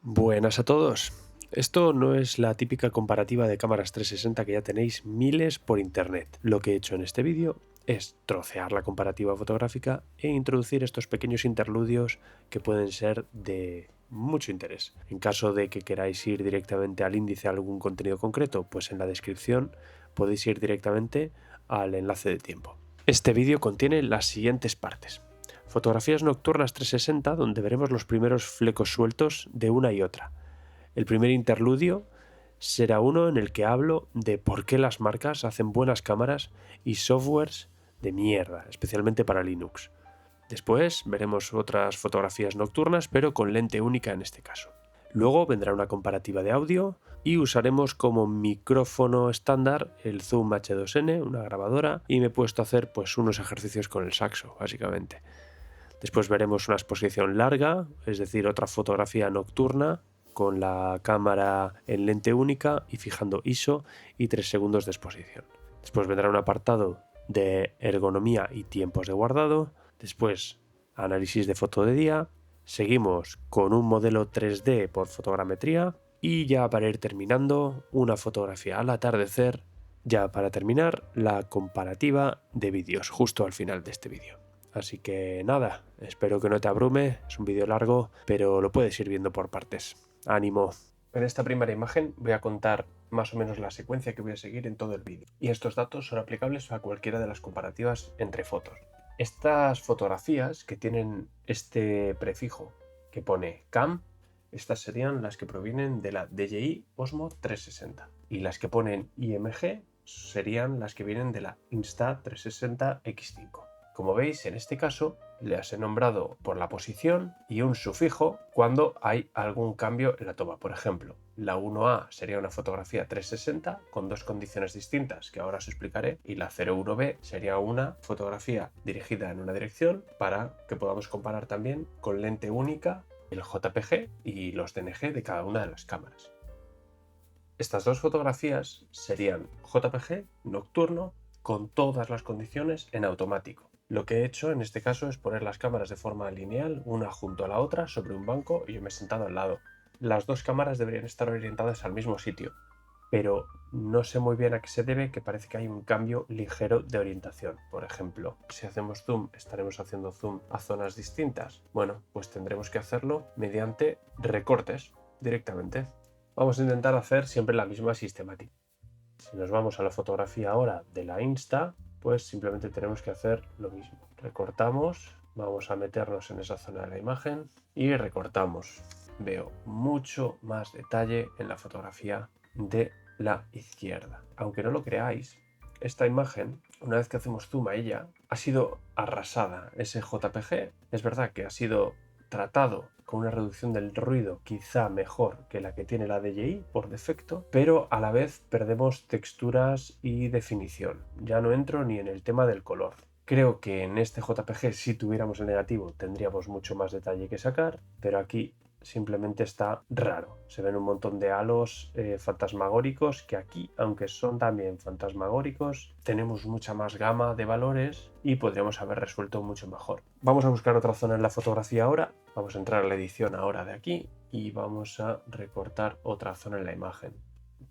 Buenas a todos. Esto no es la típica comparativa de cámaras 360 que ya tenéis miles por internet. Lo que he hecho en este vídeo es trocear la comparativa fotográfica e introducir estos pequeños interludios que pueden ser de mucho interés. En caso de que queráis ir directamente al índice a algún contenido concreto, pues en la descripción podéis ir directamente al enlace de tiempo. Este vídeo contiene las siguientes partes. Fotografías nocturnas 360, donde veremos los primeros flecos sueltos de una y otra. El primer interludio será uno en el que hablo de por qué las marcas hacen buenas cámaras y softwares de mierda, especialmente para Linux. Después veremos otras fotografías nocturnas, pero con lente única en este caso. Luego vendrá una comparativa de audio y usaremos como micrófono estándar el Zoom H2N, una grabadora, y me he puesto a hacer pues unos ejercicios con el saxo, básicamente. Después veremos una exposición larga, es decir, otra fotografía nocturna con la cámara en lente única y fijando ISO y 3 segundos de exposición. Después vendrá un apartado de ergonomía y tiempos de guardado. Después, análisis de foto de día. Seguimos con un modelo 3D por fotogrametría. Y ya para ir terminando, una fotografía al atardecer. Ya para terminar, la comparativa de vídeos justo al final de este vídeo. Así que nada, espero que no te abrume, es un vídeo largo, pero lo puedes ir viendo por partes. ¡Ánimo! En esta primera imagen voy a contar más o menos la secuencia que voy a seguir en todo el vídeo. Y estos datos son aplicables a cualquiera de las comparativas entre fotos. Estas fotografías que tienen este prefijo que pone CAM, estas serían las que provienen de la DJI Osmo 360. Y las que ponen IMG serían las que vienen de la Insta360 X5. Como veis, en este caso las he nombrado por la posición y un sufijo cuando hay algún cambio en la toma. Por ejemplo, la 1A sería una fotografía 360 con dos condiciones distintas que ahora os explicaré, y la 01B sería una fotografía dirigida en una dirección para que podamos comparar también con lente única el JPG y los DNG de cada una de las cámaras. Estas dos fotografías serían JPG nocturno con todas las condiciones en automático. Lo que he hecho en este caso es poner las cámaras de forma lineal, una junto a la otra, sobre un banco, y yo me he sentado al lado. Las dos cámaras deberían estar orientadas al mismo sitio, pero no sé muy bien a qué se debe, que parece que hay un cambio ligero de orientación. Por ejemplo, si hacemos zoom, estaremos haciendo zoom a zonas distintas. Bueno, pues tendremos que hacerlo mediante recortes directamente. Vamos a intentar hacer siempre la misma sistemática. Si nos vamos a la fotografía ahora de la Insta, pues simplemente tenemos que hacer lo mismo. Recortamos, vamos a meternos en esa zona de la imagen y recortamos. Veo mucho más detalle en la fotografía de la izquierda. Aunque no lo creáis, esta imagen, una vez que hacemos zoom a ella, ha sido arrasada. Ese JPG es verdad que ha sido tratado con una reducción del ruido quizá mejor que la que tiene la DJI por defecto, pero a la vez perdemos texturas y definición. Ya no entro ni en el tema del color. Creo que en este JPG, si tuviéramos el negativo, tendríamos mucho más detalle que sacar, pero aquí simplemente está raro. Se ven un montón de halos fantasmagóricos que aquí, aunque son también fantasmagóricos, tenemos mucha más gama de valores y podríamos haber resuelto mucho mejor. Vamos a buscar otra zona en la fotografía ahora. Vamos a entrar a la edición ahora de aquí y vamos a recortar otra zona en la imagen.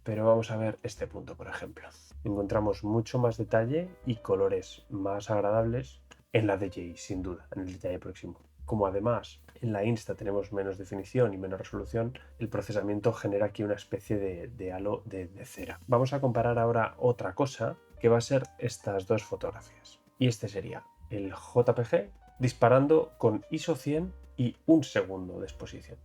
Pero vamos a ver este punto, por ejemplo. Encontramos mucho más detalle y colores más agradables en la DJI, sin duda, en el detalle próximo. Como además en la Insta tenemos menos definición y menos resolución, el procesamiento genera aquí una especie de halo de cera. Vamos a comparar ahora otra cosa que va a ser estas dos fotografías. Y este sería el JPG disparando con ISO 100 y un segundo de exposición.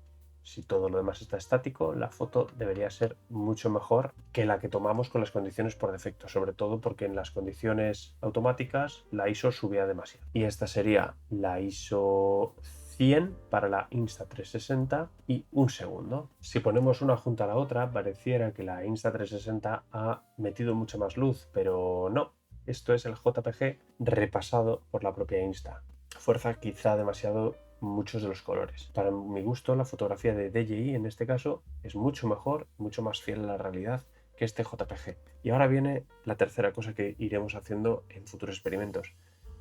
Si todo lo demás está estático, la foto debería ser mucho mejor que la que tomamos con las condiciones por defecto, sobre todo porque en las condiciones automáticas la ISO subía demasiado. Y esta sería la ISO 100 para la Insta360 y un segundo. Si ponemos una junto a la otra, pareciera que la Insta360 ha metido mucha más luz, pero no. Esto es el JPG repasado por la propia Insta. Fuerza quizá demasiado muchos de los colores. Para mi gusto, la fotografía de DJI en este caso es mucho mejor, mucho más fiel a la realidad que este JPG. Y ahora viene la tercera cosa que iremos haciendo en futuros experimentos.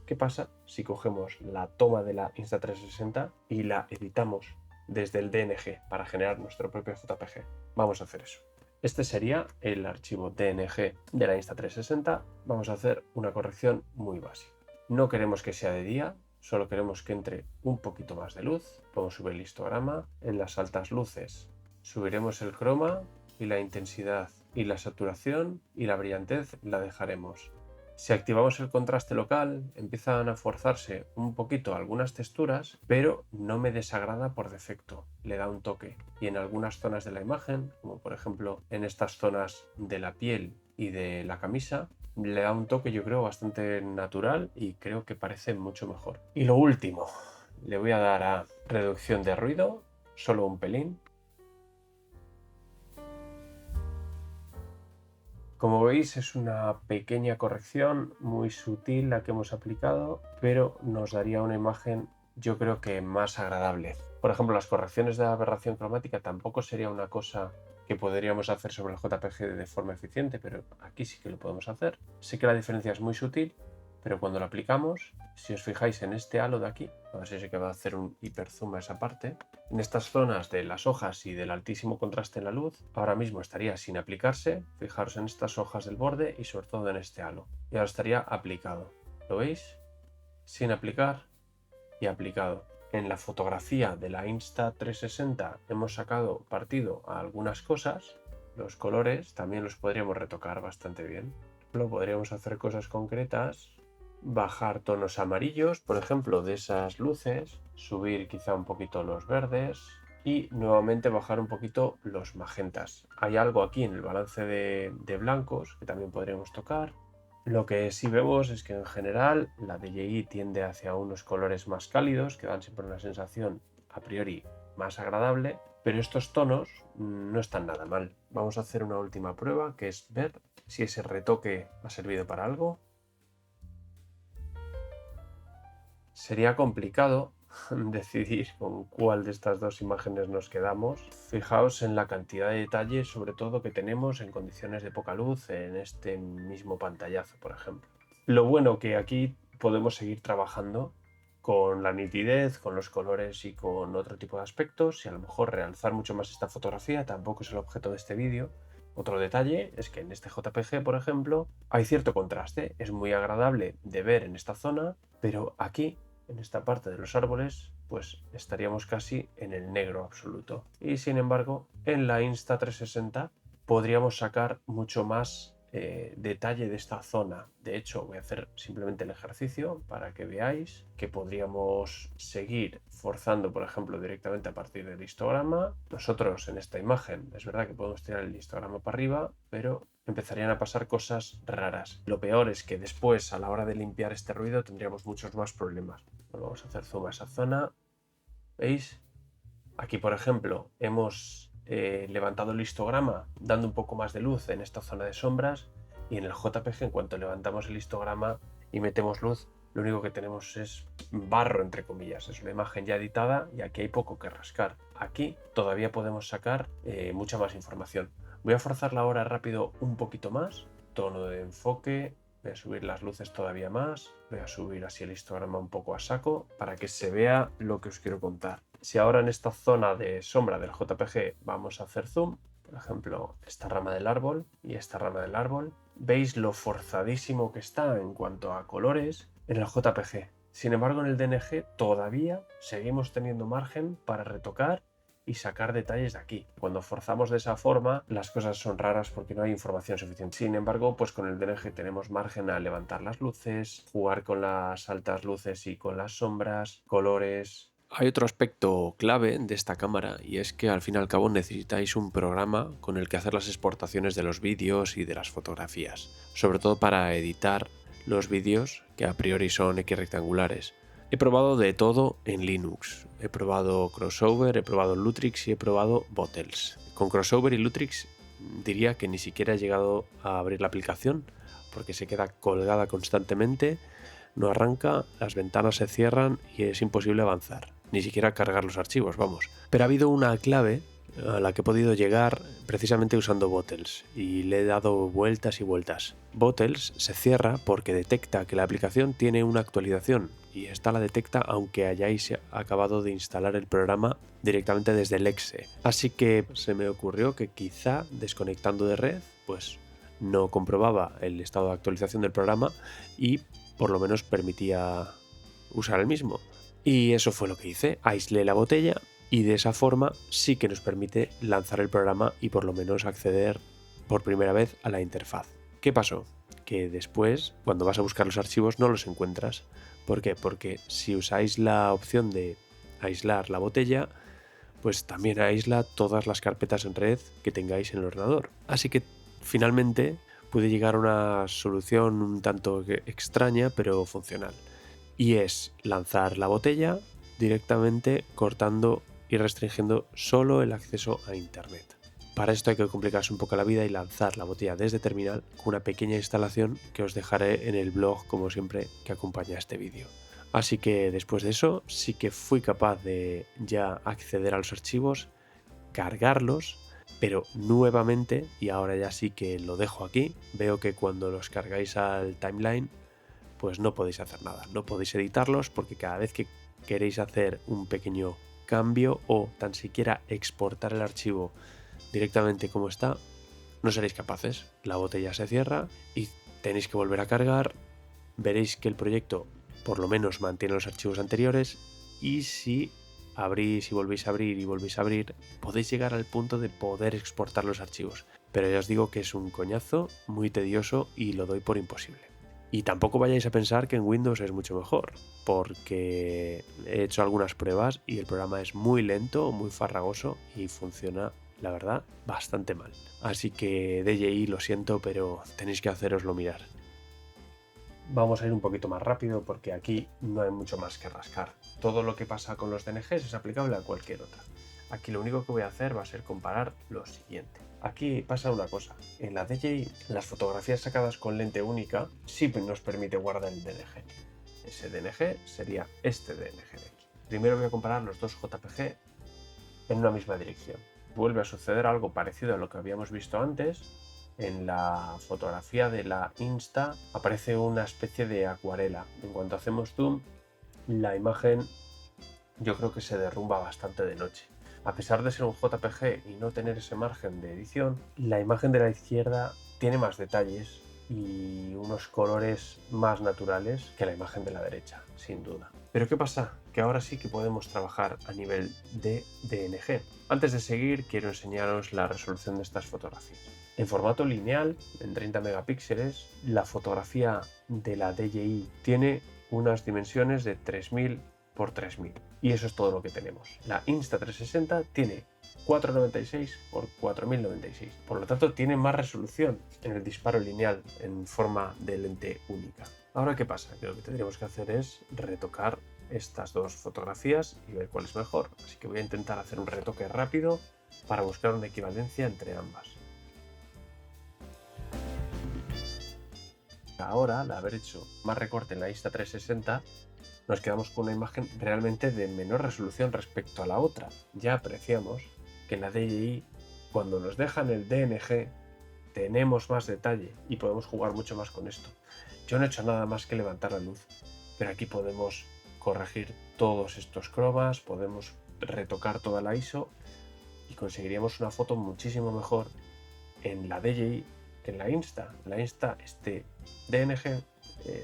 ¿Qué pasa si cogemos la toma de la Insta360 y la editamos desde el DNG para generar nuestro propio JPG. Vamos a hacer eso. Este sería el archivo DNG de la Insta360. Vamos a hacer una corrección muy básica. No queremos que sea de día, solo queremos que entre un poquito más de luz. Vamos a subir el histograma. En las altas luces subiremos el croma y la intensidad y la saturación, y la brillantez la dejaremos. Si activamos el contraste local, empiezan a forzarse un poquito algunas texturas, pero no me desagrada por defecto, le da un toque. Y en algunas zonas de la imagen, como por ejemplo en estas zonas de la piel y de la camisa, le da un toque, yo creo, bastante natural, y creo que parece mucho mejor. Y lo último, le voy a dar a reducción de ruido, solo un pelín. Como veis, es una pequeña corrección muy sutil la que hemos aplicado, pero nos daría una imagen, yo creo que más agradable. Por ejemplo, las correcciones de aberración cromática tampoco sería una cosa que podríamos hacer sobre el JPG de forma eficiente, pero aquí sí que lo podemos hacer. Sé que la diferencia es muy sutil, pero cuando lo aplicamos, si os fijáis en este halo de aquí, a ver si sé que va a hacer un hiperzoom a esa parte, en estas zonas de las hojas y del altísimo contraste en la luz, ahora mismo estaría sin aplicarse. Fijaros en estas hojas del borde y sobre todo en este halo. Y ahora estaría aplicado. ¿Lo veis? Sin aplicar y aplicado. En la fotografía de la Insta360 hemos sacado partido a algunas cosas. Los colores también los podríamos retocar bastante bien. Podríamos hacer cosas concretas, bajar tonos amarillos, por ejemplo, de esas luces, subir quizá un poquito los verdes y nuevamente bajar un poquito los magentas. Hay algo aquí en el balance de blancos que también podríamos tocar. Lo que sí vemos es que en general la DJI tiende hacia unos colores más cálidos que dan siempre una sensación a priori más agradable, pero estos tonos no están nada mal. Vamos a hacer una última prueba, que es ver si ese retoque ha servido para algo. Sería complicado decidir con cuál de estas dos imágenes nos quedamos. Fijaos en la cantidad de detalle, sobre todo, que tenemos en condiciones de poca luz en este mismo pantallazo, por ejemplo. Lo bueno que aquí podemos seguir trabajando con la nitidez, con los colores y con otro tipo de aspectos, y a lo mejor realzar mucho más esta fotografía. Tampoco es el objeto de este vídeo. Otro detalle es que en este JPG, por ejemplo, hay cierto contraste. Es muy agradable de ver en esta zona, pero aquí, en esta parte de los árboles, pues estaríamos casi en el negro absoluto. Y sin embargo, en la Insta360 podríamos sacar mucho más detalle de esta zona. De hecho, voy a hacer simplemente el ejercicio para que veáis que podríamos seguir forzando, por ejemplo, directamente a partir del histograma. Nosotros en esta imagen es verdad que podemos tirar el histograma para arriba, pero empezarían a pasar cosas raras. Lo peor es que después, a la hora de limpiar este ruido, tendríamos muchos más problemas. Bueno, vamos a hacer zoom a esa zona. ¿Veis? Aquí, por ejemplo, hemos levantado el histograma dando un poco más de luz en esta zona de sombras, y en el JPG, en cuanto levantamos el histograma y metemos luz, lo único que tenemos es barro, entre comillas. Es una imagen ya editada y aquí hay poco que rascar. Aquí todavía podemos sacar mucha más información. Voy a forzarla ahora rápido un poquito más. Tono de enfoque. Voy a subir las luces todavía más. Voy a subir así el histograma un poco a saco para que se vea lo que os quiero contar. Si ahora en esta zona de sombra del JPG vamos a hacer zoom, por ejemplo, esta rama del árbol y esta rama del árbol, veis lo forzadísimo que está en cuanto a colores en el JPG. Sin embargo, en el DNG todavía seguimos teniendo margen para retocar y sacar detalles de aquí. Cuando forzamos de esa forma, las cosas son raras porque no hay información suficiente. Sin embargo, pues con el DNG tenemos margen a levantar las luces, jugar con las altas luces y con las sombras, colores. Hay otro aspecto clave de esta cámara, y es que al fin y al cabo necesitáis un programa con el que hacer las exportaciones de los vídeos y de las fotografías, sobre todo para editar los vídeos que a priori son equirrectangulares. He probado de todo en Linux. He probado Crossover, he probado Lutrix y he probado Bottles. Con Crossover y Lutrix diría que ni siquiera he llegado a abrir la aplicación porque se queda colgada constantemente, no arranca, las ventanas se cierran y es imposible avanzar. Ni siquiera cargar los archivos, vamos. Pero ha habido una clave a la que he podido llegar precisamente usando Bottles y le he dado vueltas y vueltas. Bottles se cierra porque detecta que la aplicación tiene una actualización y esta la detecta aunque hayáis acabado de instalar el programa directamente desde el exe. Así que se me ocurrió que quizá desconectando de red, pues no comprobaba el estado de actualización del programa y por lo menos permitía usar el mismo. Y eso fue lo que hice, aislé la botella y de esa forma sí que nos permite lanzar el programa y por lo menos acceder por primera vez a la interfaz. ¿Qué pasó? Que después, cuando vas a buscar los archivos, no los encuentras. ¿Por qué? Porque si usáis la opción de aislar la botella, pues también aísla todas las carpetas en red que tengáis en el ordenador. Así que finalmente pude llegar a una solución un tanto extraña pero funcional. Y es lanzar la botella directamente cortando y restringiendo solo el acceso a internet. Para esto hay que complicarse un poco la vida y lanzar la botella desde terminal con una pequeña instalación que os dejaré en el blog como siempre que acompaña este vídeo. Así que después de eso sí que fui capaz de ya acceder a los archivos, cargarlos, pero nuevamente, y ahora ya sí que lo dejo aquí, veo que cuando los cargáis al timeline pues no podéis hacer nada, no podéis editarlos porque cada vez que queréis hacer un pequeño cambio o tan siquiera exportar el archivo directamente como está, no seréis capaces. La botella se cierra y tenéis que volver a cargar, veréis que el proyecto por lo menos mantiene los archivos anteriores y si abrís y volvéis a abrir y volvéis a abrir, podéis llegar al punto de poder exportar los archivos. Pero ya os digo que es un coñazo, muy tedioso y lo doy por imposible. Y tampoco vayáis a pensar que en Windows es mucho mejor, porque he hecho algunas pruebas y el programa es muy lento, muy farragoso y funciona, la verdad, bastante mal. Así que DJI, lo siento, pero tenéis que haceroslo mirar. Vamos a ir un poquito más rápido porque aquí no hay mucho más que rascar. Todo lo que pasa con los DNGs es aplicable a cualquier otra. Aquí lo único que voy a hacer va a ser comparar lo siguiente. Aquí pasa una cosa, en la DJI las fotografías sacadas con lente única sí nos permite guardar el DNG. Ese DNG sería este DNG de aquí. Primero voy a comparar los dos JPG en una misma dirección. Vuelve a suceder algo parecido a lo que habíamos visto antes. En la fotografía de la Insta aparece una especie de acuarela. En cuanto hacemos zoom, la imagen yo creo que se derrumba bastante de noche. A pesar de ser un JPG y no tener ese margen de edición, la imagen de la izquierda tiene más detalles y unos colores más naturales que la imagen de la derecha, sin duda. Pero ¿qué pasa? Que ahora sí que podemos trabajar a nivel de DNG. Antes de seguir, quiero enseñaros la resolución de estas fotografías. En formato lineal, en 30 megapíxeles, la fotografía de la DJI tiene unas dimensiones de 3000 por 3000 y eso es todo lo que tenemos. La Insta360 tiene 496 por 4096, por lo tanto tiene más resolución en el disparo lineal en forma de lente única. Ahora, ¿qué pasa? Que lo que tendríamos que hacer es retocar estas dos fotografías y ver cuál es mejor, así que voy a intentar hacer un retoque rápido para buscar una equivalencia entre ambas. Ahora, al haber hecho más recorte en la Insta360, nos quedamos con una imagen realmente de menor resolución respecto a la otra. Ya apreciamos que en la DJI, cuando nos dejan el DNG, tenemos más detalle y podemos jugar mucho más con esto. Yo no he hecho nada más que levantar la luz, pero aquí podemos corregir todos estos cromas, podemos retocar toda la ISO y conseguiríamos una foto muchísimo mejor en la DJI que en la Insta. En la Insta, este DNG,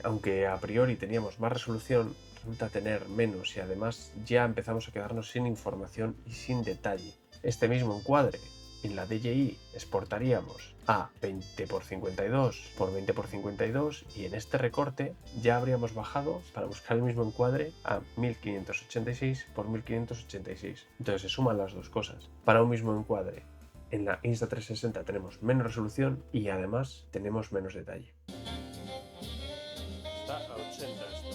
aunque a priori teníamos más resolución, resulta tener menos y además ya empezamos a quedarnos sin información y sin detalle. Este mismo encuadre en la DJI exportaríamos a 20x52 por 20x52 y en este recorte ya habríamos bajado para buscar el mismo encuadre a 1586 por 1586. Entonces se suman las dos cosas. Para un mismo encuadre en la Insta360 tenemos menos resolución y además tenemos menos detalle. Está a 80 esto.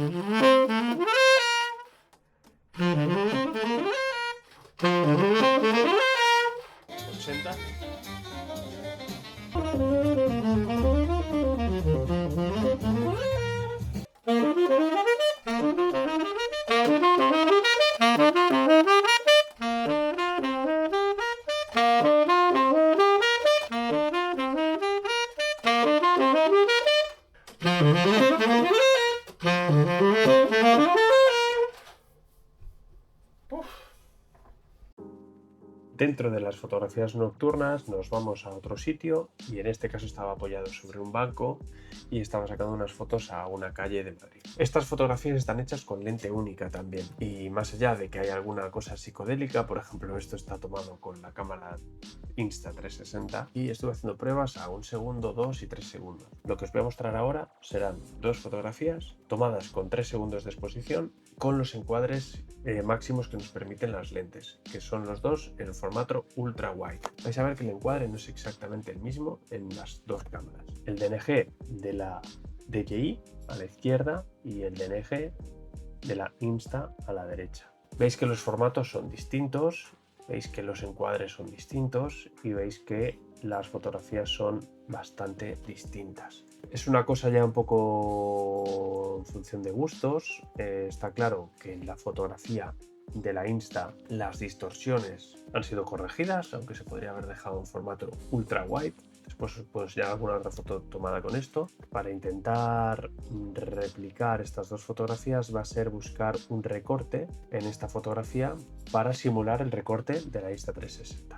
¿80? Dentro de las fotografías nocturnas nos vamos a otro sitio y en este caso estaba apoyado sobre un banco y estaba sacando unas fotos a una calle de Madrid. Estas fotografías están hechas con lente única también y más allá de que hay alguna cosa psicodélica, por ejemplo esto está tomado con la cámara Insta360 y estuve haciendo pruebas a 1 segundo, 2 y 3 segundos. Lo que os voy a mostrar ahora serán dos fotografías tomadas con 3 segundos de exposición con los encuadres máximos que nos permiten las lentes, que son los dos en el formato ultra wide. Vais a ver que el encuadre no es exactamente el mismo en las dos cámaras. El DNG de la DJI a la izquierda y el DNG de la Insta a la derecha. Veis que los formatos son distintos, veis que los encuadres son distintos y veis que las fotografías son bastante distintas. Es una cosa ya un poco en función de gustos. Está claro que en la fotografía de la Insta las distorsiones han sido corregidas, aunque se podría haber dejado en formato ultra wide. Después pues ya alguna otra foto tomada con esto. Para intentar replicar estas dos fotografías va a ser buscar un recorte en esta fotografía para simular el recorte de la Insta360.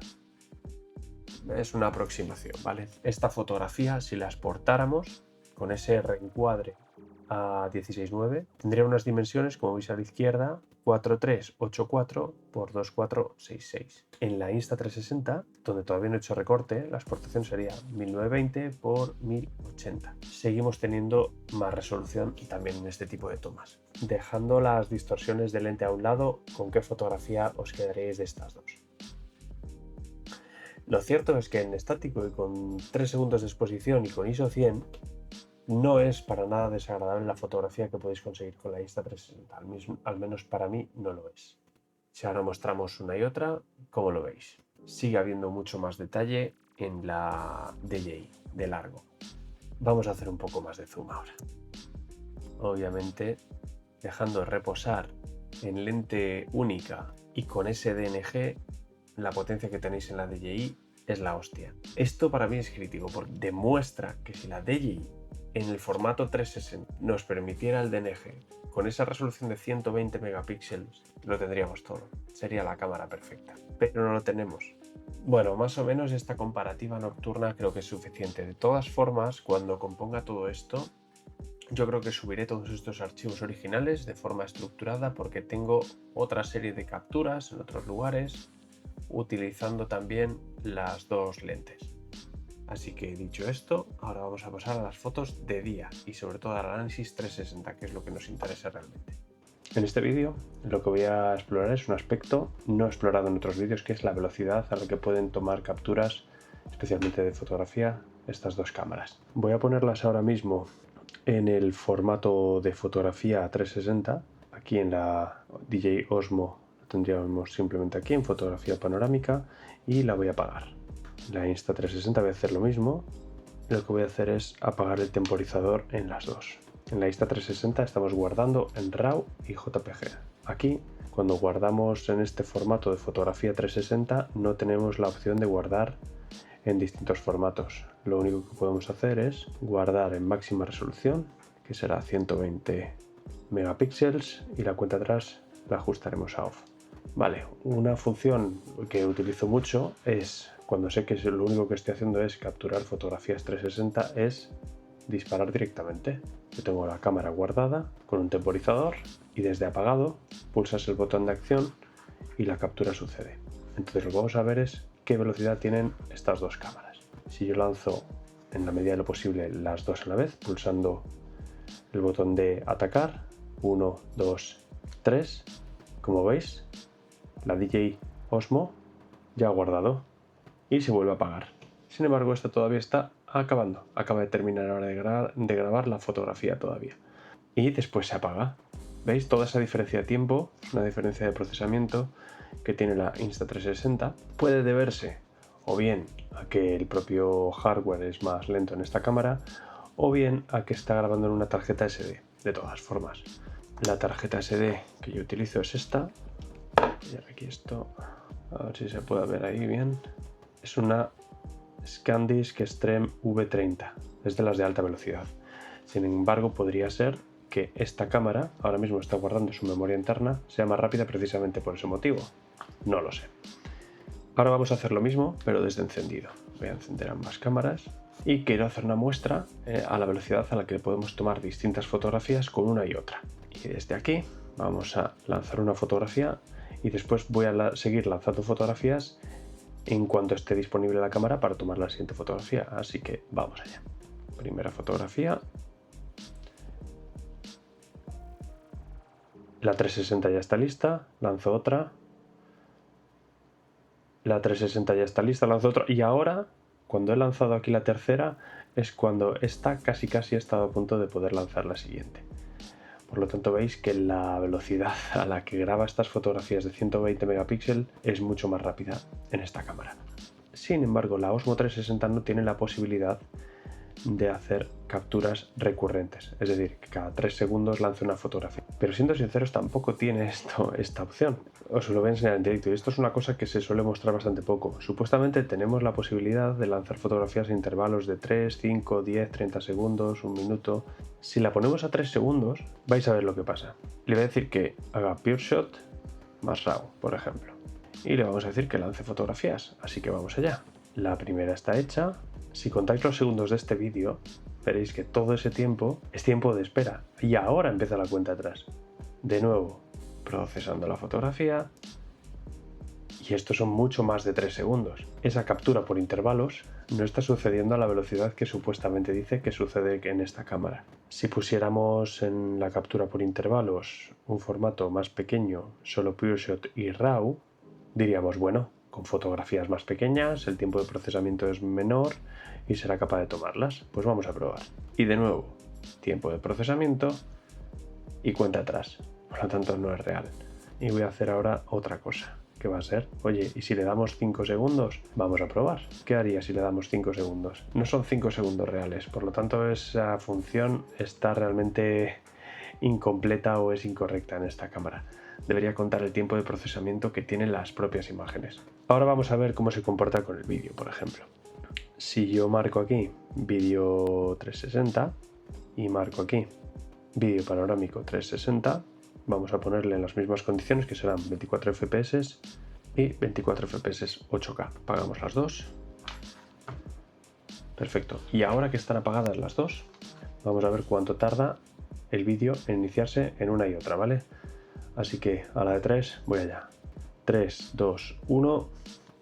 Es una aproximación, ¿vale? Esta fotografía, si la exportáramos con ese reencuadre a 16:9, tendría unas dimensiones, como veis a la izquierda, 4384 por 2466. En la Insta360, donde todavía no he hecho recorte, la exportación sería 1920 por 1080. Seguimos teniendo más resolución también en este tipo de tomas. Dejando las distorsiones de lente a un lado, ¿con qué fotografía os quedaréis de estas dos? Lo cierto es que en estático y con 3 segundos de exposición y con ISO 100 no es para nada desagradable la fotografía que podéis conseguir con la Insta360, al menos para mí no lo es. Si ahora mostramos una y otra, ¿cómo lo veis? Sigue habiendo mucho más detalle en la DJI de largo. Vamos a hacer un poco más de zoom ahora. Obviamente dejando reposar en lente única y con ese DNG, la potencia que tenéis en la DJI es la hostia. Esto para mí es crítico porque demuestra que si la DJI en el formato 360 nos permitiera el DNG con esa resolución de 120 megapíxeles, lo tendríamos todo. Sería la cámara perfecta, pero no lo tenemos. Bueno, más o menos esta comparativa nocturna creo que es suficiente. De todas formas, cuando componga todo esto, yo creo que subiré todos estos archivos originales de forma estructurada porque tengo otra serie de capturas en otros lugares utilizando también las dos lentes. Así que dicho esto, ahora vamos a pasar a las fotos de día y sobre todo al análisis 360, que es lo que nos interesa realmente. En este vídeo lo que voy a explorar es un aspecto no explorado en otros vídeos, que es la velocidad a la que pueden tomar capturas, especialmente de fotografía, estas dos cámaras. Voy a ponerlas ahora mismo en el formato de fotografía 360, aquí en la DJI Osmo tendríamos simplemente aquí en fotografía panorámica y la voy a apagar. La Insta360 voy a hacer lo mismo. Lo que voy a hacer es apagar el temporizador en las dos. En la Insta360 estamos guardando en RAW y JPG. Aquí, cuando guardamos en este formato de fotografía 360, no tenemos la opción de guardar en distintos formatos. Lo único que podemos hacer es guardar en máxima resolución, que será 120 megapíxeles, y la cuenta atrás la ajustaremos a off. Vale, una función que utilizo mucho es, cuando sé que lo único que estoy haciendo es capturar fotografías 360, es disparar directamente. Yo tengo la cámara guardada con un temporizador y desde apagado pulsas el botón de acción y la captura sucede. Entonces lo que vamos a ver es qué velocidad tienen estas dos cámaras. Si yo lanzo en la medida de lo posible las dos a la vez, pulsando el botón de atacar, 1, 2, 3, como veis, la DJI Osmo ya ha guardado y se vuelve a apagar. Sin embargo, esta todavía está acabando. Acaba de terminar ahora de grabar la fotografía todavía. y después se apaga. ¿Veis? Toda esa diferencia de tiempo, una diferencia de procesamiento que tiene la Insta360, puede deberse o bien a que el propio hardware es más lento en esta cámara, o bien a que está grabando en una tarjeta SD. De todas formas, la tarjeta SD que yo utilizo es esta. Y aquí esto, a ver si se puede ver ahí bien. Es una SanDisk Extreme V30, es de las de alta velocidad. Sin embargo, podría ser que esta cámara, ahora mismo está guardando su memoria interna, sea más rápida precisamente por ese motivo. No lo sé. Ahora vamos a hacer lo mismo, pero desde encendido. Voy a encender ambas cámaras y quiero hacer una muestra a la velocidad a la que podemos tomar distintas fotografías con una y otra. Y desde aquí vamos a lanzar una fotografía y después voy a seguir lanzando fotografías en cuanto esté disponible la cámara para tomar la siguiente fotografía. Así que vamos allá. Primera fotografía. La 360 ya está lista, lanzo otra. La 360 ya está lista, lanzo otra. Y ahora, cuando he lanzado aquí la tercera, es cuando esta casi ha estado a punto de poder lanzar la siguiente. Por lo tanto, veis que la velocidad a la que graba estas fotografías de 120 megapíxeles es mucho más rápida en esta cámara. Sin embargo, la Osmo 360 no tiene la posibilidad de hacer capturas recurrentes, es decir, que cada 3 segundos lance una fotografía. Pero siendo sinceros, tampoco tiene esta opción. Os lo voy a enseñar en directo y esto es una cosa que se suele mostrar bastante poco. Supuestamente tenemos la posibilidad de lanzar fotografías en intervalos de 3, 5, 10, 30 segundos, un minuto. Si la ponemos a 3 segundos, vais a ver lo que pasa. Le voy a decir que haga PureShot más RAW, por ejemplo. Y le vamos a decir que lance fotografías, así que vamos allá. La primera está hecha. Si contáis los segundos de este vídeo, veréis que todo ese tiempo es tiempo de espera. Y ahora empieza la cuenta atrás. De nuevo, procesando la fotografía. Y estos son mucho más de 3 segundos. Esa captura por intervalos no está sucediendo a la velocidad que supuestamente dice que sucede en esta cámara. Si pusiéramos en la captura por intervalos un formato más pequeño, solo PureShot y RAW, diríamos, bueno, con fotografías más pequeñas, el tiempo de procesamiento es menor y será capaz de tomarlas. Pues vamos a probar. Y de nuevo, tiempo de procesamiento y cuenta atrás. Por lo tanto, no es real. Y voy a hacer ahora otra cosa, que va a ser, oye, ¿y si le damos 5 segundos? Vamos a probar. ¿Qué haría si le damos 5 segundos? No son 5 segundos reales, por lo tanto esa función está realmente incompleta o es incorrecta en esta cámara. Debería contar el tiempo de procesamiento que tienen las propias imágenes. Ahora vamos a ver cómo se comporta con el vídeo, por ejemplo. Si yo marco aquí vídeo 360 y marco aquí vídeo panorámico 360, vamos a ponerle en las mismas condiciones, que serán 24 fps y 24 fps 8K. Apagamos las dos. Perfecto. Y ahora que están apagadas las dos, vamos a ver cuánto tarda el vídeo en iniciarse en una y otra, ¿vale? Así que a la de 3 voy allá. 3, 2, 1.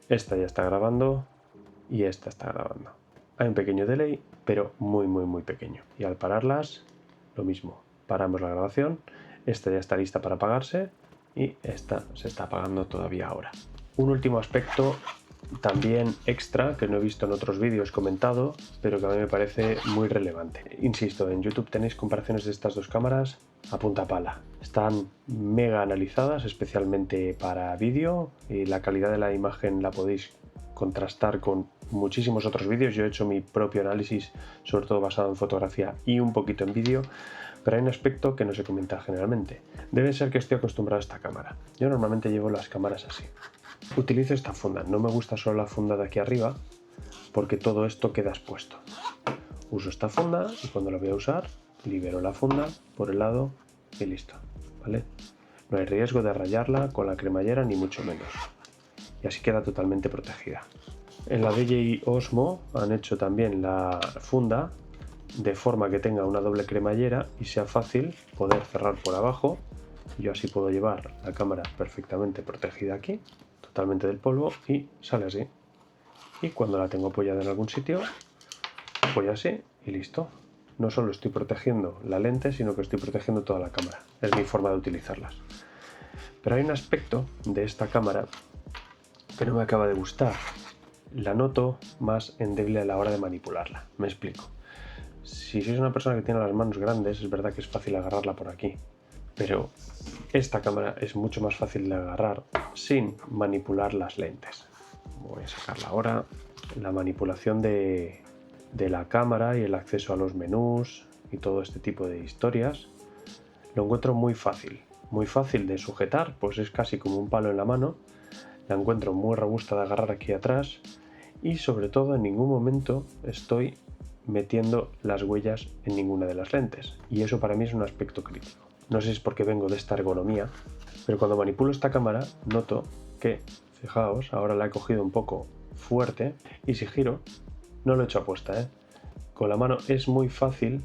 Esta ya está grabando y esta está grabando. Hay un pequeño delay, pero muy pequeño. Y al pararlas, lo mismo. Paramos la grabación. Esta ya está lista para apagarse y esta se está apagando todavía ahora. Un último aspecto también extra que no he visto en otros vídeos comentado, pero que a mí me parece muy relevante. Insisto, en YouTube tenéis comparaciones de estas dos cámaras a punta pala. Están mega analizadas, especialmente para vídeo, y la calidad de la imagen la podéis contrastar con muchísimos otros vídeos. Yo he hecho mi propio análisis, sobre todo basado en fotografía y un poquito en vídeo, pero hay un aspecto que no se comenta generalmente. Debe ser que estoy acostumbrado a esta cámara. Yo normalmente llevo las cámaras así. Utilizo esta funda, no me gusta solo la funda de aquí arriba, porque todo esto queda expuesto. Uso esta funda y cuando la voy a usar, libero la funda por el lado y listo, ¿vale? No hay riesgo de rayarla con la cremallera ni mucho menos. Y así queda totalmente protegida. En la DJI Osmo han hecho también la funda de forma que tenga una doble cremallera y sea fácil poder cerrar por abajo. Yo así puedo llevar la cámara perfectamente protegida aquí, totalmente del polvo, y sale así. Y cuando la tengo apoyada en algún sitio, apoyo así y listo. No solo estoy protegiendo la lente, sino que estoy protegiendo toda la cámara. Es mi forma de utilizarlas. Pero hay un aspecto de esta cámara que no me acaba de gustar. La noto más endeble a la hora de manipularla. Me explico. Si sois una persona que tiene las manos grandes, es verdad que es fácil agarrarla por aquí, pero esta cámara es mucho más fácil de agarrar sin manipular las lentes. Voy a sacarla ahora. La manipulación de la cámara y el acceso a los menús y todo este tipo de historias lo encuentro muy fácil de sujetar, pues es casi como un palo en la mano. La encuentro muy robusta de agarrar aquí atrás y sobre todo en ningún momento estoy metiendo las huellas en ninguna de las lentes, y eso para mí es un aspecto crítico. No sé si es porque vengo de esta ergonomía, pero cuando manipulo esta cámara noto que, fijaos, ahora la he cogido un poco fuerte y si giro, no lo he hecho aposta, ¿eh? Con la mano es muy fácil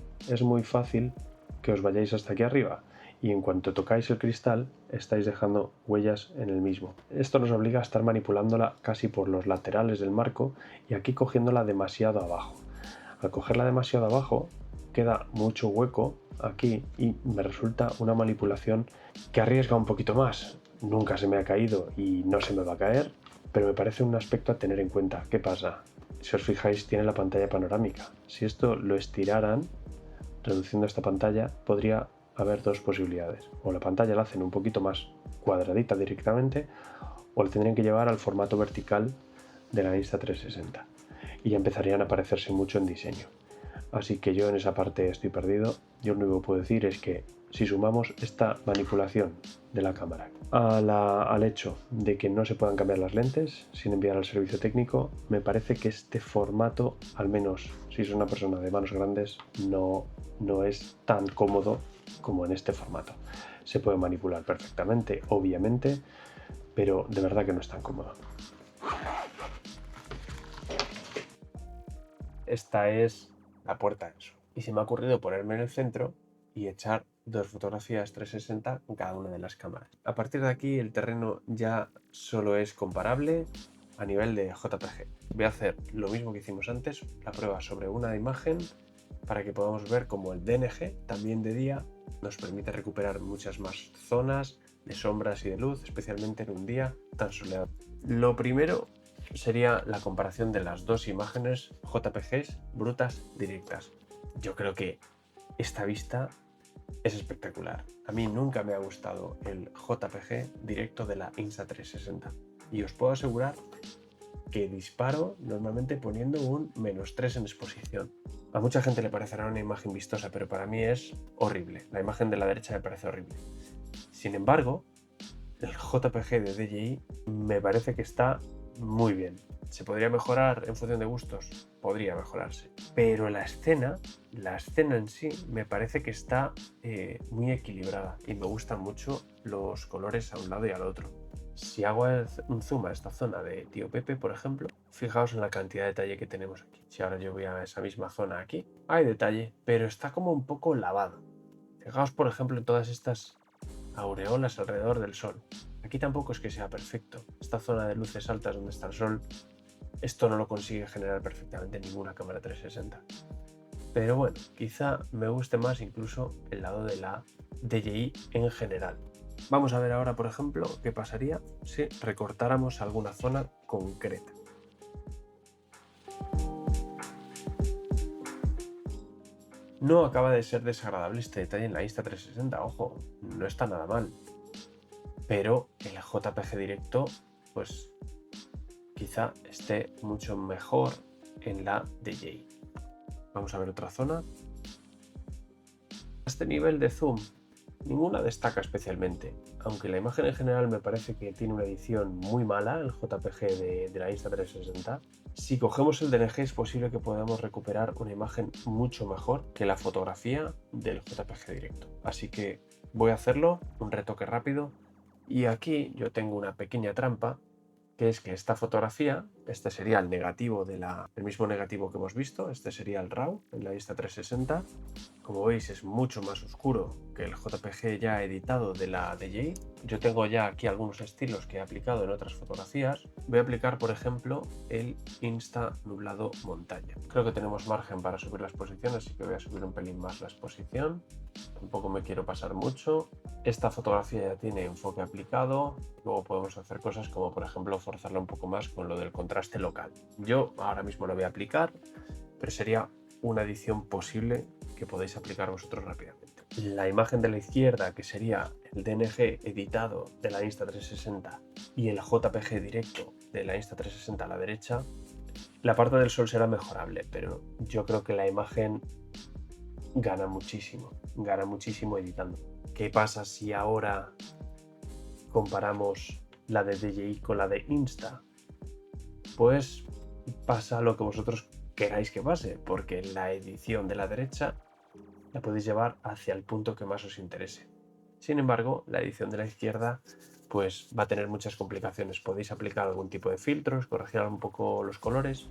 que os vayáis hasta aquí arriba, y en cuanto tocáis el cristal estáis dejando huellas en el mismo. Esto nos obliga a estar manipulándola casi por los laterales del marco y aquí cogiéndola demasiado abajo. Al cogerla demasiado abajo queda mucho hueco aquí y me resulta una manipulación que arriesga un poquito más. Nunca se me ha caído y no se me va a caer, pero me parece un aspecto a tener en cuenta. ¿Qué pasa? Si os fijáis, tiene la pantalla panorámica. Si esto lo estiraran, reduciendo esta pantalla, podría haber dos posibilidades. O la pantalla la hacen un poquito más cuadradita directamente, o la tendrían que llevar al formato vertical de la Insta360 y ya empezarían a parecerse mucho en diseño. Así que yo en esa parte estoy perdido. Yo lo único que puedo decir es que si sumamos esta manipulación de la cámara al hecho de que no se puedan cambiar las lentes sin enviar al servicio técnico, me parece que este formato, al menos si es una persona de manos grandes, no es tan cómodo como en este formato. Se puede manipular perfectamente, obviamente, pero de verdad que no es tan cómodo. Esta es la puerta de eso. Y se me ha ocurrido ponerme en el centro y echar dos fotografías 360 con cada una de las cámaras. A partir de aquí el terreno ya solo es comparable a nivel de JPG. Voy a hacer lo mismo que hicimos antes, la prueba sobre una imagen para que podamos ver cómo el DNG, también de día, nos permite recuperar muchas más zonas de sombras y de luz, especialmente en un día tan soleado. Lo primero sería la comparación de las dos imágenes JPGs brutas directas. Yo creo que esta vista es espectacular. A mí nunca me ha gustado el JPG directo de la Insta360 y os puedo asegurar que disparo normalmente poniendo un -3 en exposición. A mucha gente le parecerá una imagen vistosa, pero para mí es horrible. La imagen de la derecha me parece horrible. Sin embargo, el JPG de DJI me parece que está muy bien. ¿Se podría mejorar en función de gustos? Podría mejorarse. Pero la escena en sí me parece que está muy equilibrada y me gustan mucho los colores a un lado y al otro. Si hago un zoom a esta zona de Tío Pepe, por ejemplo, fijaos en la cantidad de detalle que tenemos aquí. Si ahora yo voy a esa misma zona aquí, hay detalle, pero está como un poco lavado. Fijaos, por ejemplo, en todas estas aureolas alrededor del sol. Aquí tampoco es que sea perfecto. Esta zona de luces altas donde está el sol, esto no lo consigue generar perfectamente ninguna cámara 360. Pero bueno, quizá me guste más incluso el lado de la DJI en general. Vamos a ver ahora, por ejemplo, qué pasaría si recortáramos alguna zona concreta. No acaba de ser desagradable este detalle en la Insta360, ojo, no está nada mal. Pero el JPG directo, pues quizá esté mucho mejor en la DJI. Vamos a ver otra zona. A este nivel de zoom, ninguna destaca especialmente, aunque la imagen en general me parece que tiene una edición muy mala, el JPG de la Insta360. Si cogemos el DNG es posible que podamos recuperar una imagen mucho mejor que la fotografía del JPG directo. Así que voy a hacerlo, un retoque rápido, y aquí yo tengo una pequeña trampa, que es que esta fotografía, este sería el negativo el mismo negativo que hemos visto, este sería el RAW en la Insta360. Como veis es mucho más oscuro que el JPG ya editado de la DJI. Yo tengo ya aquí algunos estilos que he aplicado en otras fotografías. Voy a aplicar, por ejemplo, el Insta nublado montaña. Creo que tenemos margen para subir la exposición, así que voy a subir un pelín más la exposición. Tampoco me quiero pasar mucho. Esta fotografía ya tiene enfoque aplicado. Luego podemos hacer cosas como, por ejemplo, forzarla un poco más con lo del contraste local. Yo ahora mismo lo voy a aplicar, pero sería una edición posible que podéis aplicar vosotros rápidamente. La imagen de la izquierda, que sería el DNG editado de la Insta360 y el JPG directo de la Insta360 a la derecha, la parte del sol será mejorable, pero yo creo que la imagen gana muchísimo editando. ¿Qué pasa si ahora comparamos la de DJI con la de Insta? Pues pasa lo que vosotros queráis que pase, porque la edición de la derecha la podéis llevar hacia el punto que más os interese. Sin embargo, la edición de la izquierda pues va a tener muchas complicaciones. Podéis aplicar algún tipo de filtros, corregir un poco los colores,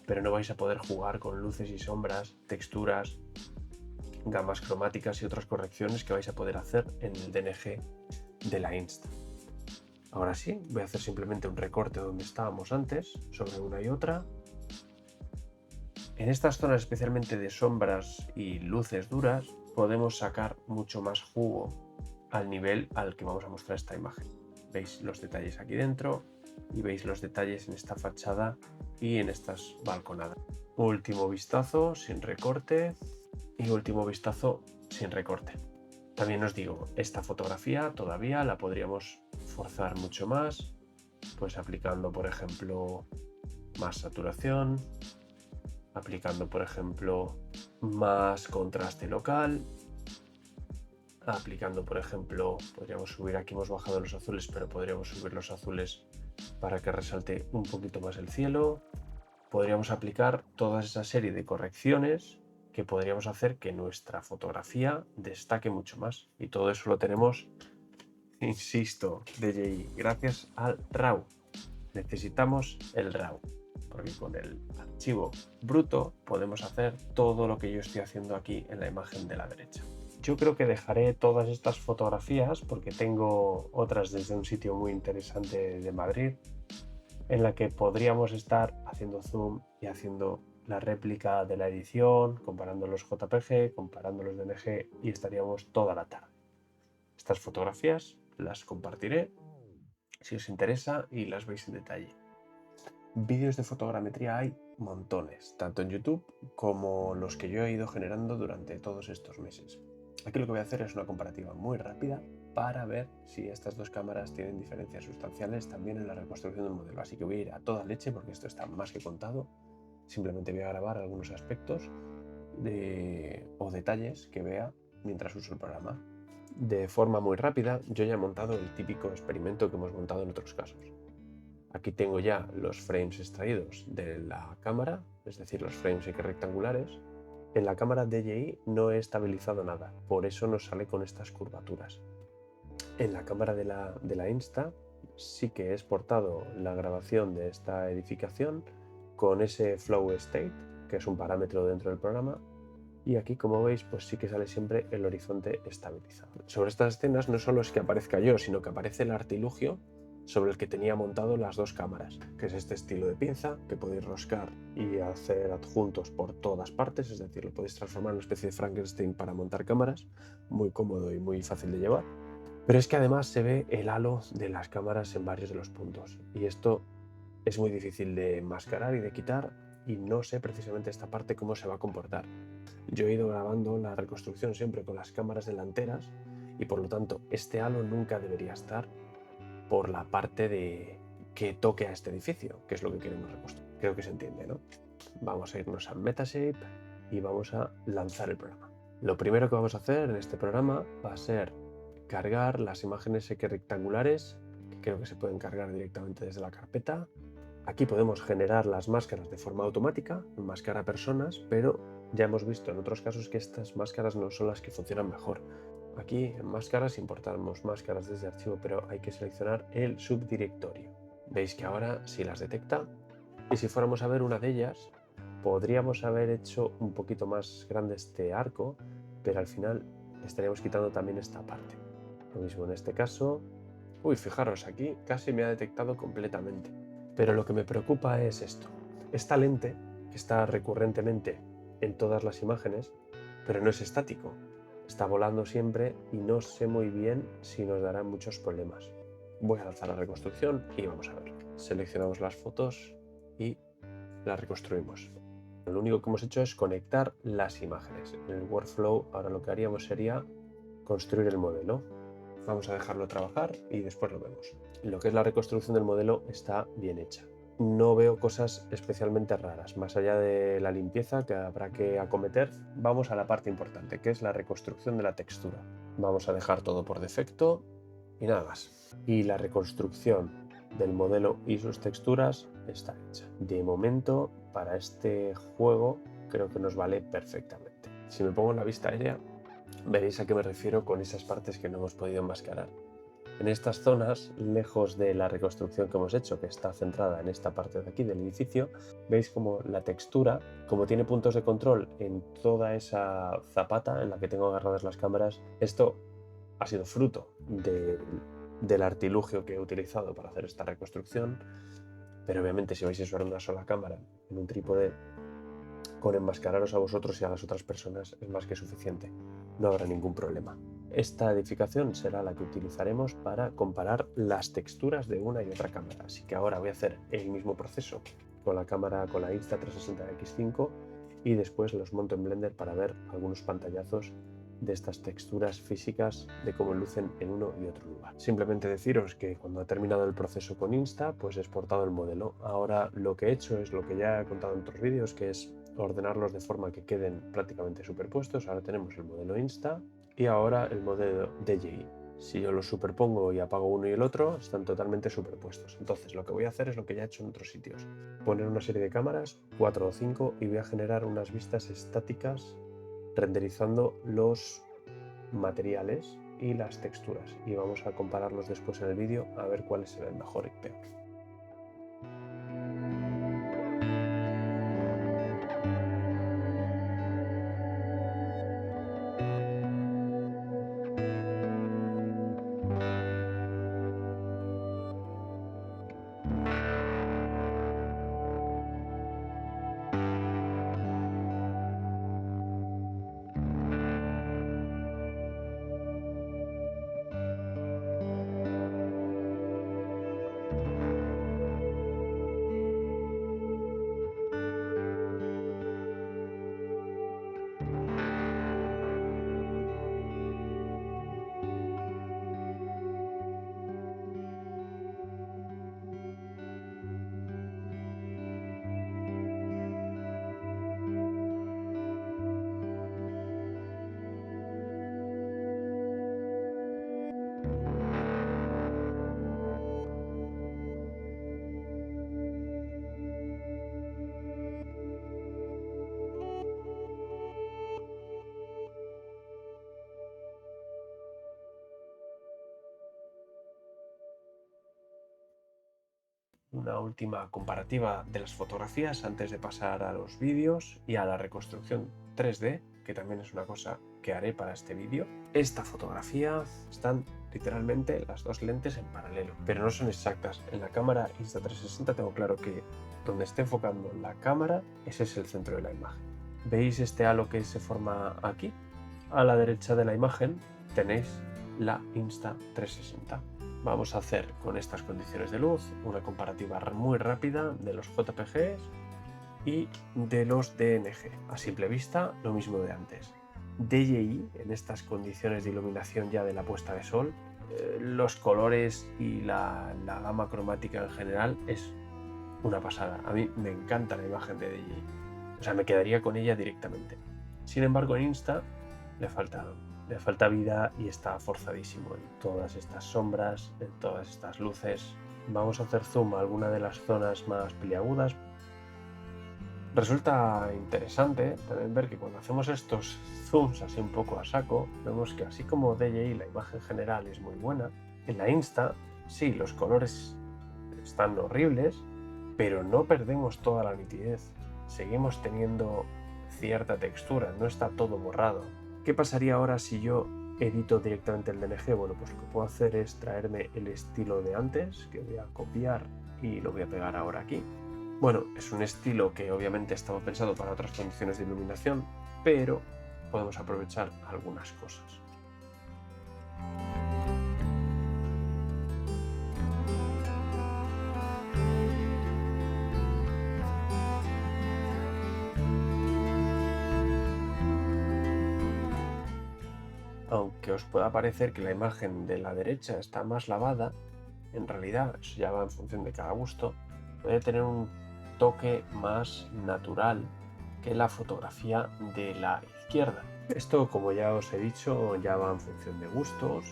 pero no vais a poder jugar con luces y sombras, texturas, gamas cromáticas y otras correcciones que vais a poder hacer en el DNG de la Insta. Ahora sí, voy a hacer simplemente un recorte donde estábamos antes, sobre una y otra. En estas zonas especialmente de sombras y luces duras podemos sacar mucho más jugo al nivel al que vamos a mostrar esta imagen. Veis los detalles aquí dentro y veis los detalles en esta fachada y en estas balconadas. Último vistazo sin recorte y último vistazo sin recorte. También os digo, esta fotografía todavía la podríamos forzar mucho más, pues aplicando por ejemplo más saturación, aplicando por ejemplo más contraste local, aplicando por ejemplo, podríamos subir, aquí hemos bajado los azules, pero podríamos subir los azules para que resalte un poquito más el cielo. Podríamos aplicar toda esa serie de correcciones que podríamos hacer que nuestra fotografía destaque mucho más, y todo eso lo tenemos, insisto, DJI, gracias al RAW. Necesitamos el RAW, porque con el archivo bruto podemos hacer todo lo que yo estoy haciendo aquí en la imagen de la derecha. Yo creo que dejaré todas estas fotografías porque tengo otras desde un sitio muy interesante de Madrid, en la que podríamos estar haciendo zoom y haciendo la réplica de la edición, comparando los JPG, comparando los DNG, y estaríamos toda la tarde. Estas fotografías las compartiré si os interesa y las veis en detalle. Vídeos de fotogrametría hay montones, tanto en YouTube como los que yo he ido generando durante todos estos meses. Aquí lo que voy a hacer es una comparativa muy rápida para ver si estas dos cámaras tienen diferencias sustanciales también en la reconstrucción del modelo. Así que voy a ir a toda leche porque esto está más que contado. Simplemente voy a grabar algunos aspectos o detalles que vea mientras uso el programa. De forma muy rápida, yo ya he montado el típico experimento que hemos montado en otros casos. Aquí tengo ya los frames extraídos de la cámara, es decir, los frames rectangulares. En la cámara DJI no he estabilizado nada, por eso nos sale con estas curvaturas. En la cámara de la Insta sí que he exportado la grabación de esta edificación con ese flow state, que es un parámetro dentro del programa, y aquí, como veis, pues sí que sale siempre el horizonte estabilizado. Sobre estas escenas no solo es que aparezca yo, sino que aparece el artilugio sobre el que tenía montado las dos cámaras, que es este estilo de pinza que podéis roscar y hacer adjuntos por todas partes, es decir, lo podéis transformar en una especie de Frankenstein para montar cámaras, muy cómodo y muy fácil de llevar. Pero es que además se ve el halo de las cámaras en varios de los puntos, y esto es muy difícil de enmascarar y de quitar, y no sé precisamente esta parte cómo se va a comportar. Yo he ido grabando la reconstrucción siempre con las cámaras delanteras y por lo tanto este halo nunca debería estar por la parte de que toque a este edificio, que es lo que queremos reconstruir. Creo que se entiende, ¿no? Vamos a irnos a Metashape y vamos a lanzar el programa. Lo primero que vamos a hacer en este programa va a ser cargar las imágenes rectangulares, que creo que se pueden cargar directamente desde la carpeta. Aquí podemos generar las máscaras de forma automática, enmascarar personas, pero ya hemos visto en otros casos que estas máscaras no son las que funcionan mejor. Aquí en máscaras importamos máscaras desde archivo, pero hay que seleccionar el subdirectorio. Veis que ahora sí las detecta, y si fuéramos a ver una de ellas, podríamos haber hecho un poquito más grande este arco, pero al final estaríamos quitando también esta parte. Lo mismo en este caso. Uy, fijaros, aquí casi me ha detectado completamente. Pero lo que me preocupa es esto. Esta lente, que está recurrentemente en todas las imágenes, pero no es estático. Está volando siempre y no sé muy bien si nos dará muchos problemas. Voy a lanzar la reconstrucción y vamos a ver. Seleccionamos las fotos y las reconstruimos. Lo único que hemos hecho es conectar las imágenes. En el workflow ahora lo que haríamos sería construir el modelo. Vamos a dejarlo trabajar y después lo vemos. Lo que es la reconstrucción del modelo está bien hecha. No veo cosas especialmente raras. Más allá de la limpieza que habrá que acometer, vamos a la parte importante, que es la reconstrucción de la textura. Vamos a dejar todo por defecto y nada más. Y la reconstrucción del modelo y sus texturas está hecha. De momento, para este juego, creo que nos vale perfectamente. Si me pongo en la vista aérea, veréis a qué me refiero con esas partes que no hemos podido enmascarar. En estas zonas, lejos de la reconstrucción que hemos hecho, que está centrada en esta parte de aquí del edificio, veis como la textura, como tiene puntos de control en toda esa zapata en la que tengo agarradas las cámaras, esto ha sido fruto del artilugio que he utilizado para hacer esta reconstrucción, pero obviamente si vais a usar una sola cámara en un trípode, con enmascararos a vosotros y a las otras personas es más que suficiente, no habrá ningún problema. Esta edificación será la que utilizaremos para comparar las texturas de una y otra cámara, así que ahora voy a hacer el mismo proceso con la cámara, con la Insta360X5 y después los monto en Blender para ver algunos pantallazos de estas texturas físicas, de cómo lucen en uno y otro lugar. Simplemente deciros que cuando he terminado el proceso con Insta, pues he exportado el modelo. Ahora lo que he hecho es lo que ya he contado en otros vídeos, que es ordenarlos de forma que queden prácticamente superpuestos. Ahora tenemos el modelo Insta y ahora el modelo DJI. Si yo los superpongo y apago uno y el otro, están totalmente superpuestos. Entonces lo que voy a hacer es lo que ya he hecho en otros sitios. Poner una serie de cámaras, 4 o 5, y voy a generar unas vistas estáticas renderizando los materiales y las texturas. Y vamos a compararlos después en el vídeo a ver cuáles se ven mejor y peor. Una última comparativa de las fotografías antes de pasar a los vídeos y a la reconstrucción 3D, que también es una cosa que haré para este vídeo. Esta fotografía están literalmente las dos lentes en paralelo, pero no son exactas. En la cámara Insta360 tengo claro que donde esté enfocando la cámara, ese es el centro de la imagen. ¿Veis este halo que se forma aquí? A la derecha de la imagen tenéis la Insta360. Vamos a hacer con estas condiciones de luz una comparativa muy rápida de los JPGs y de los DNG. A simple vista, lo mismo de antes. DJI, en estas condiciones de iluminación ya de la puesta de sol, los colores y la gama cromática en general es una pasada. A mí me encanta la imagen de DJI. O sea, me quedaría con ella directamente. Sin embargo, en Insta le falta vida y está forzadísimo en todas estas sombras, en todas estas luces. Vamos a hacer zoom a alguna de las zonas más peliagudas. Resulta interesante también ver que cuando hacemos estos zooms así un poco a saco, vemos que así como DJI la imagen general es muy buena, en la Insta sí, los colores están horribles, pero no perdemos toda la nitidez. Seguimos teniendo cierta textura, no está todo borrado. ¿Qué pasaría ahora si yo edito directamente el DNG? Bueno, pues lo que puedo hacer es traerme el estilo de antes, que voy a copiar y lo voy a pegar ahora aquí. Bueno, es un estilo que obviamente estaba pensado para otras condiciones de iluminación, pero podemos aprovechar algunas cosas. Aunque os pueda parecer que la imagen de la derecha está más lavada, en realidad, eso ya va en función de cada gusto, puede tener un toque más natural que la fotografía de la izquierda. Esto, como ya os he dicho, ya va en función de gustos